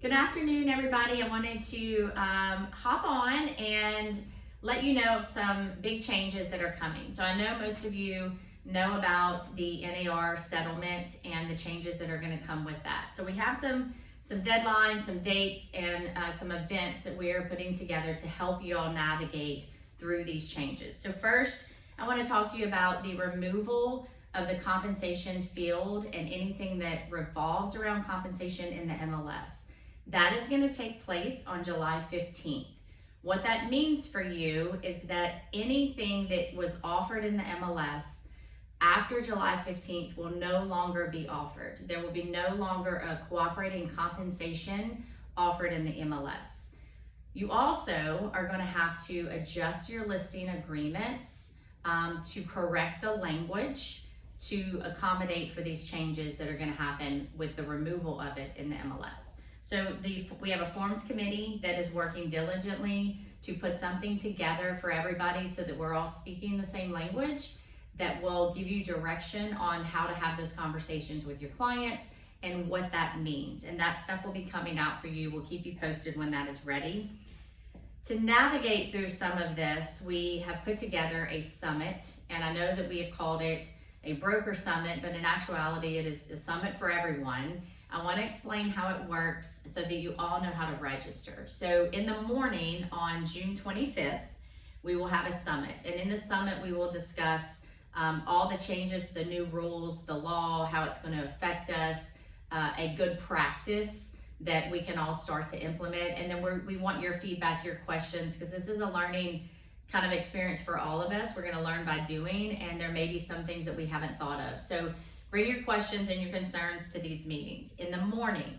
Good afternoon, everybody. I wanted to hop on and let you know of some big changes that are coming. So I know most of you know about the NAR settlement and the changes that are going to come with that. So we have some deadlines, some dates, and some events that we are putting together to help you all navigate through these changes. So first, I want to talk to you about the removal of the compensation field and anything that revolves around compensation in the MLS. That is going to take place on July 15th. What that means for you is that anything that was offered in the MLS after July 15th will no longer be offered. There will be no longer a cooperating compensation offered in the MLS. You also are going to have to adjust your listing agreements to correct the language to accommodate for these changes that are going to happen with the removal of it in the MLS. So we have a forms committee that is working diligently to put something together for everybody so that we're all speaking the same language that will give you direction on how to have those conversations with your clients and what that means. And that stuff will be coming out for you. We'll keep you posted when that is ready. To navigate through some of this, we have put together a summit, and I know that we have called it a broker summit, but in actuality, it is a summit for everyone. I want to explain how it works so that you all know how to register. So in the morning on June 25th, we will have a summit. And in the summit, we will discuss all the changes, the new rules, the law, how it's going to affect us, a good practice that we can all start to implement. And then we want your feedback, your questions, because this is a learning kind of experience for all of us. We're going to learn by doing, and there may be some things that we haven't thought of. So bring your questions and your concerns to these meetings. In the morning,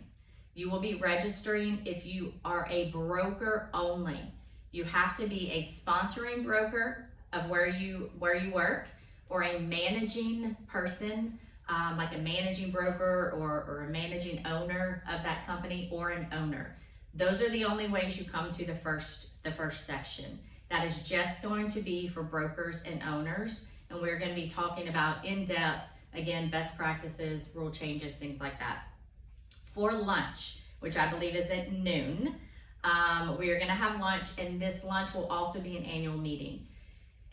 you will be registering if you are a broker only. You have to be a sponsoring broker of where you work, or a managing person, like a managing broker or a managing owner of that company, or an owner. Those are the only ways you come to the first section. That is just going to be for brokers and owners, and we're going to be talking about in depth, again, best practices, rule changes, things like that. For lunch, which I believe is at noon, we are going to have lunch, and this lunch will also be an annual meeting.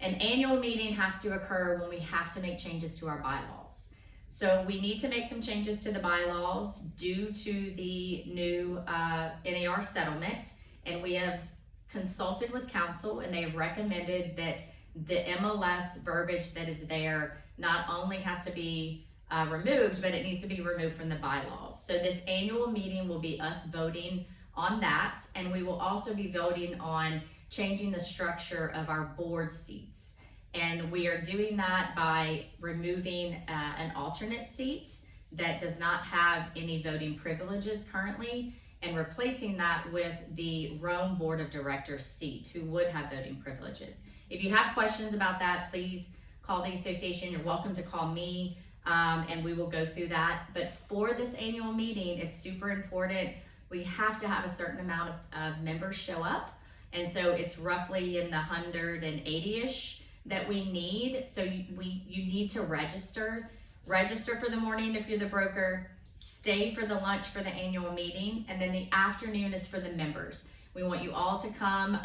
An annual meeting has to occur when we have to make changes to our bylaws. So we need to make some changes to the bylaws due to the new NAR settlement, and we have consulted with counsel, and they have recommended that the MLS verbiage that is there not only has to be removed, but it needs to be removed from the bylaws. So this annual meeting will be us voting on that, and we will also be voting on changing the structure of our board seats. And we are doing that by removing an alternate seat that does not have any voting privileges currently, and replacing that with the Rome Board of Directors seat, who would have voting privileges. If you have questions about that, please call the association. You're welcome to call me, and we will go through that. But for this annual meeting, it's super important. We have to have a certain amount of members show up. And so it's roughly in the 180-ish that we need. So you need to register. Register for the morning if you're the broker. Stay for the lunch for the annual meeting, and then the afternoon is for the members. We want you all to come.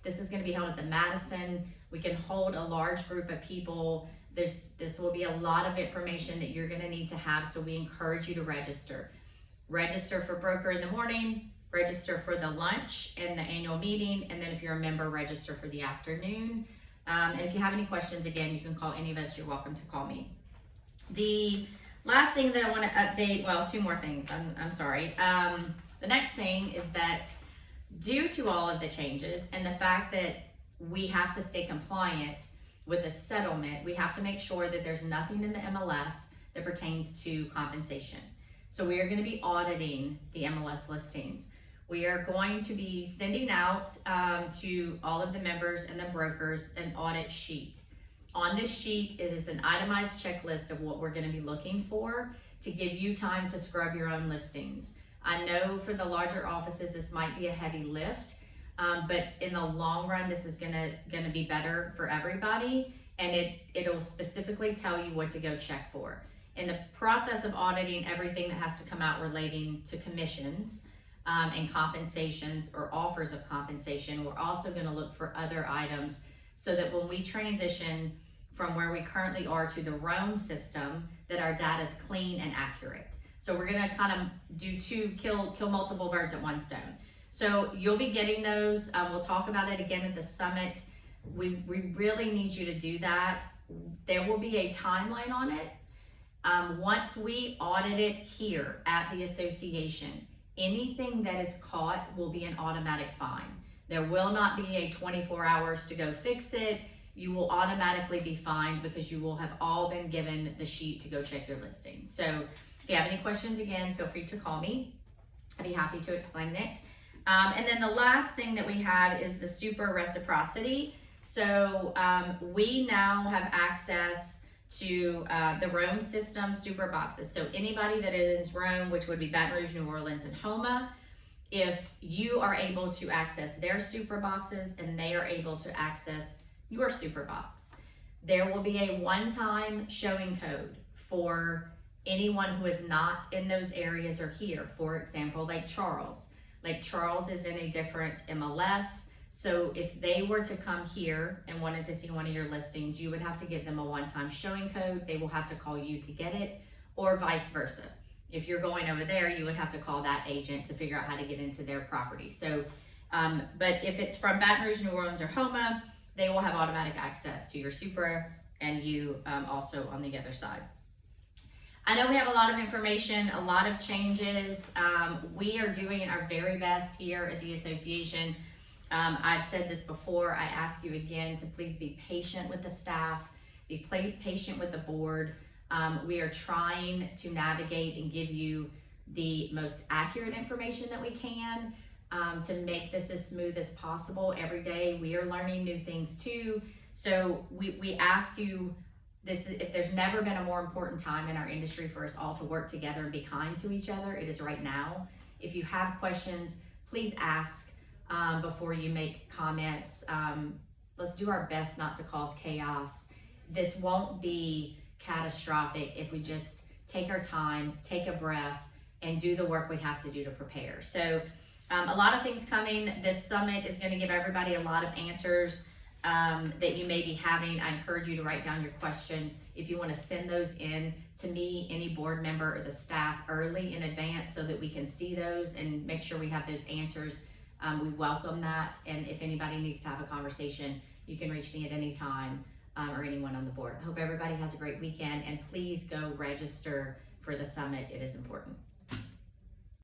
This is going to be held at the Madison. We can hold a large group of people. This will be a lot of information that you're going to need to have, so we encourage you to register. Register for broker in the morning, register for the lunch and the annual meeting, and then if you're a member, register for the afternoon. And if you have any questions, again, you can call any of us. You're welcome to call me. The last thing that I want to update, well, two more things, I'm sorry. The next thing is that due to all of the changes and the fact that we have to stay compliant with the settlement, we have to make sure that there's nothing in the MLS that pertains to compensation. So we are going to be auditing the MLS listings. We are going to be sending out to all of the members and the brokers an audit sheet. On this sheet, it is an itemized checklist of what we're going to be looking for to give you time to scrub your own listings. I know for the larger offices, this might be a heavy lift, but in the long run, this is gonna be better for everybody, and it'll specifically tell you what to go check for. In the process of auditing everything that has to come out relating to commissions, and compensations or offers of compensation. We're also going to look for other items so that when we transition from where we currently are to the Rome system, that our data is clean and accurate. So we're going to kind of do kill multiple birds at one stone. So you'll be getting those. We'll talk about it again at the summit. We really need you to do that. There will be a timeline on it. Once we audit it here at the association, anything that is caught will be an automatic fine. There will not be a 24 hours to go fix it. You will automatically be fined because you will have all been given the sheet to go check your listing. So if you have any questions, again, feel free to call me. I'd be happy to explain it. And then the last thing that we have is the super reciprocity. So we now have access to the Rome system super boxes. So anybody that is Rome, which would be Baton Rouge, New Orleans, and Houma, if you are able to access their super boxes and they are able to access your super box, there will be a one-time showing code for anyone who is not in those areas or here. For example, Lake Charles. Lake Charles is in a different MLS. So if they were to come here and wanted to see one of your listings, you would have to give them a one-time showing code. They will have to call you to get it, or vice versa. If you're going over there, you would have to call that agent to figure out how to get into their property. So, but if it's from Baton Rouge, New Orleans, or Houma, they will have automatic access to your super, and you also on the other side. I know we have a lot of information, a lot of changes. We are doing our very best here at the association. I've said this before, I ask you again to please be patient with the staff, be patient with the board. We are trying to navigate and give you the most accurate information that we can to make this as smooth as possible. Every day we are learning new things too. So we ask you, if there's never been a more important time in our industry for us all to work together and be kind to each other, it is right now. If you have questions, please ask before you make comments. Let's do our best not to cause chaos. This won't be catastrophic if we just take our time, take a breath, and do the work we have to do to prepare. So a lot of things coming. This summit is going to give everybody a lot of answers that you may be having. I encourage you to write down your questions. If you want to send those in to me, any board member or the staff early in advance so that we can see those and make sure we have those answers, we welcome that. And if anybody needs to have a conversation, you can reach me at any time or anyone on the board. I hope everybody has a great weekend, and please go register for the summit. It is important.